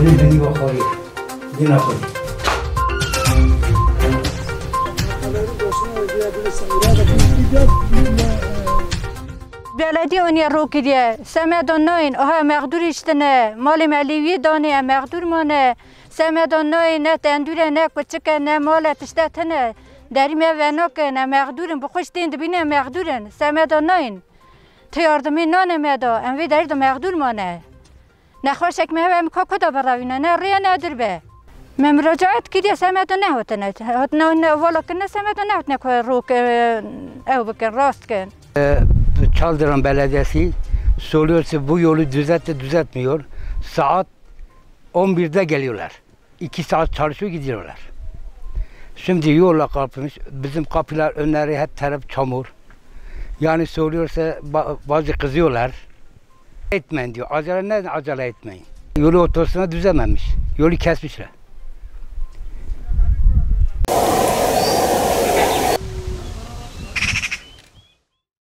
beni bakayım. Yine koy. Belediye onu rokiye. Semedon noin. Aha mağdur iştene. Mali malivi dani mağdur mane. Semedon noin ne tendüre ne küçük ne malet işte tane. Derime ve noke ne mağdurun. Bu kuş din dibine mağdurun. Semedon noin. Tiyardımı nane medo. Envi derdi mağdur mane. نخوشک مه هم کاکو دا براوینه نه ریه ندر به مراجعت کردی سمت نه هتنه هتنه ولی کنه سمت نه هتنه که روک او بکن راست کن. Çaldıran Belediyesi soruyorsa bu yolu düzeltmiyor. Saat 11'de geliyorlar. 2 saat çalışıyor gidiyorlar. Şimdi yolla kapılmış. Bizim kapılar önleri hep taraf çamur. Yani soruyorsa bazı kızıyorlar. Etmeyin diyor. Acele etmeyin. Yolu ortasına düzememiş. Yolu kesmişler.